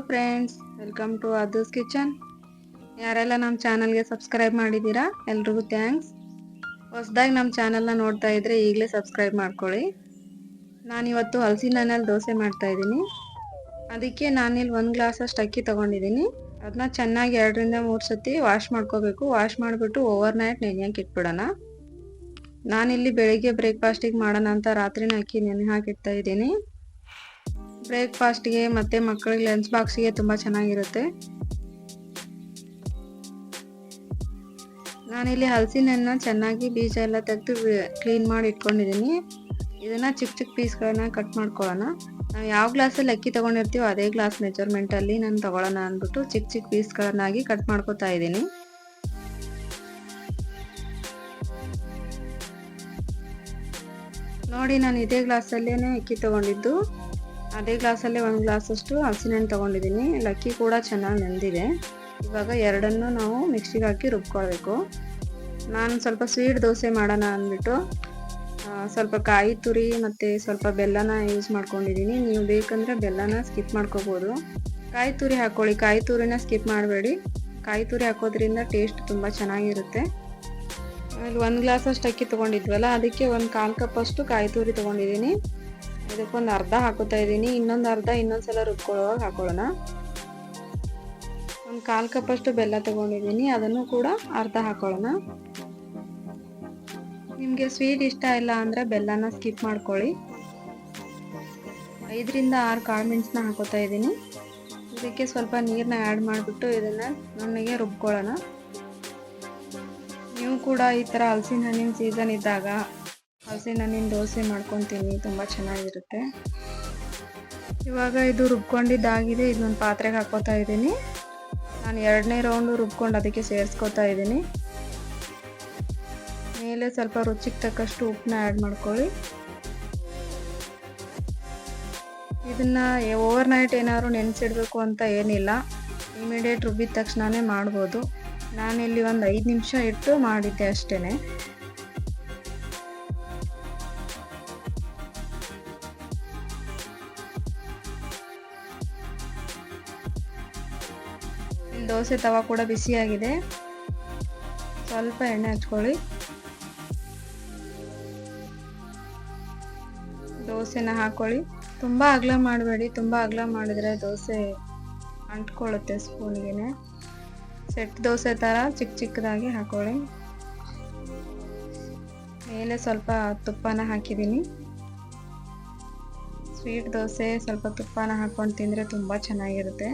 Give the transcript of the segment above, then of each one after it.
Friends, welcome to others kitchen. ಯಾರೆಲ್ಲ ನಮ್ಮ ಚಾನಲ್ಗೆ ಸಬ್ಸ್ಕ್ರೈಬ್ ಮಾಡಿದ್ದೀರಾ ಎಲ್ರಿಗೂ ಥ್ಯಾಂಕ್ಸ್. ಹೊಸದಾಗಿ ನಮ್ಮ ಚಾನಲ್ನ ನೋಡ್ತಾ ಇದ್ರೆ ಈಗಲೇ ಸಬ್ಸ್ಕ್ರೈಬ್ ಮಾಡ್ಕೊಳ್ಳಿ. ನಾನಿವತ್ತು ಹಲಸಿನ ಹಣ್ಣಲ್ಲಿ ದೋಸೆ ಮಾಡ್ತಾ ಇದ್ದೀನಿ. ಅದಕ್ಕೆ ನಾನಿಲ್ಲಿ 1 ಗ್ಲಾಸಷ್ಟು ಅಕ್ಕಿ ತೊಗೊಂಡಿದ್ದೀನಿ. ಅದನ್ನ ಚೆನ್ನಾಗಿ 2 ರಿಂದ 3 ಸತಿ ವಾಶ್ ಮಾಡ್ಕೋಬೇಕು. ವಾಶ್ ಮಾಡಿಬಿಟ್ಟು ಓವರ್ನೈಟ್ ನೆನೆಯಕ್ಕೆ ಇಟ್ಬಿಡೋಣ. ನಾನಿಲ್ಲಿ ಬೆಳಿಗ್ಗೆ ಬ್ರೇಕ್ಫಾಸ್ಟಿಗೆ ಮಾಡೋಣ ಅಂತ ರಾತ್ರಿನ ಅಕ್ಕಿ ನೆನೆ ಹಾಕಿಡ್ತಾ ಇದ್ದೀನಿ. ಬ್ರೇಕ್ಫಾಸ್ಟ್ಗೆ ಮತ್ತು ಮಕ್ಕಳಿಗೆ ಲಂಚ್ ಬಾಕ್ಸಿಗೆ ತುಂಬ ಚೆನ್ನಾಗಿರುತ್ತೆ. ನಾನಿಲ್ಲಿ ಹಲಸಿನ ಹಣ್ಣನ್ನ ಚೆನ್ನಾಗಿ ಬೀಜ ಎಲ್ಲ ತೆಗೆದು ಕ್ಲೀನ್ ಮಾಡಿ ಇಟ್ಕೊಂಡಿದ್ದೀನಿ. ಇದನ್ನು ಚಿಕ್ಕ ಚಿಕ್ಕ ಪೀಸ್ಗಳನ್ನ ಕಟ್ ಮಾಡ್ಕೊಳ್ಳೋಣ. ನಾವು ಯಾವ ಗ್ಲಾಸಲ್ಲಿ ಅಕ್ಕಿ ತೊಗೊಂಡಿರ್ತೀವೋ ಅದೇ ಗ್ಲಾಸ್ ಮೆಜರ್ಮೆಂಟಲ್ಲಿ ನಾನು ತೊಗೊಳ್ಳೋಣ ಅಂದ್ಬಿಟ್ಟು ಚಿಕ್ಕ ಚಿಕ್ಕ ಪೀಸ್ಗಳನ್ನಾಗಿ ಕಟ್ ಮಾಡ್ಕೊತಾ ಇದ್ದೀನಿ. ನೋಡಿ, ನಾನು ಇದೇ ಗ್ಲಾಸಲ್ಲೇ ಅಕ್ಕಿ ತೊಗೊಂಡಿದ್ದು. ಅದೇ ಗ್ಲಾಸಲ್ಲೇ 1 ಗ್ಲಾಸಷ್ಟು ಹಲಸಿನ ಹಣ್ಣು ತೊಗೊಂಡಿದ್ದೀನಿ. ಅಕ್ಕಿ ಕೂಡ ಚೆನ್ನಾಗಿ ನೆಂದಿದೆ. ಇವಾಗ ಎರಡನ್ನೂ ನಾವು ಮಿಕ್ಸಿಗೆ ಹಾಕಿ ರುಬ್ಕೊಳ್ಬೇಕು. ನಾನು ಸ್ವಲ್ಪ ಸ್ವೀಟ್ ದೋಸೆ ಮಾಡೋಣ ಅಂದ್ಬಿಟ್ಟು ಸ್ವಲ್ಪ ಕಾಯಿ ತುರಿ ಮತ್ತು ಸ್ವಲ್ಪ ಬೆಲ್ಲನ ಯೂಸ್ ಮಾಡ್ಕೊಂಡಿದ್ದೀನಿ. ನೀವು ಬೇಕಂದರೆ ಬೆಲ್ಲನ ಸ್ಕಿಪ್ ಮಾಡ್ಕೋಬೋದು. ಕಾಯಿ ತುರಿ ಹಾಕ್ಕೊಳ್ಳಿ, ಕಾಯಿ ತುರಿನ ಸ್ಕಿಪ್ ಮಾಡಬೇಡಿ. ಕಾಯಿ ತುರಿ ಹಾಕೋದ್ರಿಂದ ಟೇಸ್ಟ್ ತುಂಬ ಚೆನ್ನಾಗಿರುತ್ತೆ. ಅಲ್ಲಿ 1 ಗ್ಲಾಸಷ್ಟು ಅಕ್ಕಿ ತೊಗೊಂಡಿದ್ವಲ್ಲ, ಅದಕ್ಕೆ 1/4 ಕಪ್ಪಷ್ಟು ಕಾಯಿ ತುರಿ ತೊಗೊಂಡಿದ್ದೀನಿ. ಇದಕ್ಕೊಂದು ಅರ್ಧ ಹಾಕೋತಾ ಇದ್ದೀನಿ. ಇನ್ನೊಂದು ಅರ್ಧ ಇನ್ನೊಂದ್ಸಲ ರುಬ್ಕೊಳ್ಳೋವಾಗ ಹಾಕೊಳ್ಳೋಣ. 1/4 ಕಪ್ಪಷ್ಟು ಬೆಲ್ಲ ತೊಗೊಂಡಿದ್ದೀನಿ, ಅದನ್ನು ಕೂಡ ಅರ್ಧ ಹಾಕೊಳ್ಳೋಣ. ನಿಮಗೆ ಸ್ವೀಟ್ ಇಷ್ಟ ಇಲ್ಲ ಅಂದರೆ ಬೆಲ್ಲನ ಸ್ಕಿಪ್ ಮಾಡ್ಕೊಳ್ಳಿ. 5 ರಿಂದ 6 ಕಾಳು ಮೆಣಸನ್ನ ಹಾಕೋತಾ ಇದ್ದೀನಿ. ಇದಕ್ಕೆ ಸ್ವಲ್ಪ ನೀರನ್ನ ಆ್ಯಡ್ ಮಾಡಿಬಿಟ್ಟು ಇದನ್ನು ನುಣ್ಣಗೆ ರುಬ್ಕೊಳ್ಳೋಣ. ನೀವು ಕೂಡ ಈ ಥರ ಹಲಸಿನ ಹಣ್ಣಿನ ಸೀಸನ್ ಇದ್ದಾಗ ಹಲಸಿನ ಹಣ್ಣಿನ ದೋಸೆ ಮಾಡ್ಕೊತೀನಿ, ತುಂಬ ಚೆನ್ನಾಗಿರುತ್ತೆ. ಇವಾಗ ಇದು ರುಬ್ಕೊಂಡಿದ್ದಾಗಿದೆ. ಇದೊಂದು ಪಾತ್ರೆಗೆ ಹಾಕೋತಾ ಇದ್ದೀನಿ. ನಾನು 2ನೇ ರೌಂಡು ರುಬ್ಕೊಂಡು ಅದಕ್ಕೆ ಸೇರಿಸ್ಕೊತಾ ಇದ್ದೀನಿ. ಮೇಲೆ ಸ್ವಲ್ಪ ರುಚಿಗೆ ತಕ್ಕಷ್ಟು ಉಪ್ಪನ್ನ ಆ್ಯಡ್ ಮಾಡ್ಕೊಳ್ಳಿ. ಇದನ್ನು ಓವರ್ನೈಟ್ ಏನಾದ್ರು ನೆನೆಸಿಡಬೇಕು ಅಂತ ಏನಿಲ್ಲ, ಇಮಿಡಿಯೇಟ್ ರುಬ್ಬಿದ ತಕ್ಷಣವೇ ಮಾಡ್ಬೋದು. ನಾನಿಲ್ಲಿ ಒಂದು 5 ನಿಮಿಷ ಇಟ್ಟು ಮಾಡಿದ್ದೆ ಅಷ್ಟೇ. ದೋಸೆ ತವ ಕೂಡ ಬಿಸಿಯಾಗಿದೆ. ಸ್ವಲ್ಪ ಎಣ್ಣೆ ಹಚ್ಕೊಳ್ಳಿ. ದೋಸೆನ ಹಾಕೊಳ್ಳಿ. ತುಂಬ ಅಗಲ ಮಾಡಬೇಡಿ. ತುಂಬ ಅಗಲ ಮಾಡಿದರೆ ದೋಸೆ ಅಂಟ್ಕೊಳ್ಳುತ್ತೆ ಸ್ಪೂನ್ಗೆ. ಸೆಟ್ ದೋಸೆ ಥರ ಚಿಕ್ಕ ಚಿಕ್ಕದಾಗಿ ಹಾಕೊಳ್ಳಿ. ಮೇಲೆ ಸ್ವಲ್ಪ ತುಪ್ಪನ ಹಾಕಿದ್ದೀನಿ. ಸ್ವೀಟ್ ದೋಸೆ ಸ್ವಲ್ಪ ತುಪ್ಪನ ಹಾಕ್ಕೊಂಡು ತಿಂದರೆ ತುಂಬ ಚೆನ್ನಾಗಿರುತ್ತೆ.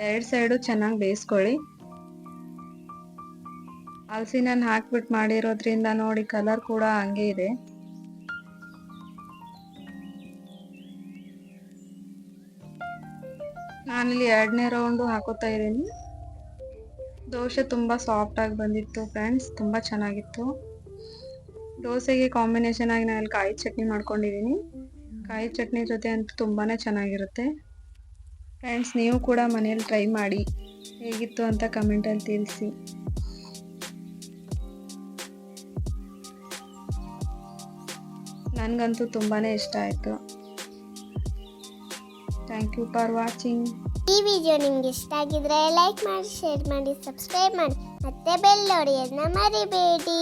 2 ಸೈಡು ಚೆನ್ನಾಗಿ ಬೇಯಿಸ್ಕೊಳ್ಳಿ. ಹಲಸಿನ ಹಣ್ಣು ಹಾಕ್ಬಿಟ್ಟು ಮಾಡಿರೋದ್ರಿಂದ ನೋಡಿ ಕಲರ್ ಕೂಡ ಹಂಗೆ ಇದೆ. ನಾನಿಲ್ಲಿ 2ನೇ ರೌಂಡು ಹಾಕೋತಾ ಇದ್ದೀನಿ. ದೋಸೆ ತುಂಬ ಸಾಫ್ಟಾಗಿ ಬಂದಿತ್ತು ಫ್ರೆಂಡ್ಸ್, ತುಂಬ ಚೆನ್ನಾಗಿತ್ತು. ದೋಸೆಗೆ ಕಾಂಬಿನೇಷನ್ ಆಗಿ ನಾನು ಕಾಯಿ ಚಟ್ನಿ ಮಾಡ್ಕೊಂಡಿದ್ದೀನಿ. ಕಾಯಿ ಚಟ್ನಿ ಜೊತೆ ಅಂತೂ ತುಂಬಾ ಚೆನ್ನಾಗಿರುತ್ತೆ. ಫ್ರೆಂಡ್ಸ್, ನೀವು ಕೂಡ ಮನೇಲಿ ಟ್ರೈ ಮಾಡಿ ಹೇಗಿತ್ತು ಅಂತ ಕಮೆಂಟಲ್ಲಿ ತಿಳಿಸಿ. ನನಗಂತೂ ತುಂಬಾ ಇಷ್ಟ ಆಯಿತು. Thank you for watching. ಈ ವಿಡಿಯೋ ನಿಮ್ಗೆ ಇಷ್ಟ ಆಗಿದ್ರೆ ಲೈಕ್ ಮಾಡಿ, ಶೇರ್ ಮಾಡಿ, ಸಬ್ಸ್ಕ್ರೈಬ್ ಮಾಡಿ, ಮತ್ತೆ ಬೆಲ್ ಹೊಡೆಯೋದನ್ನ ಮರಿಬೇಡಿ.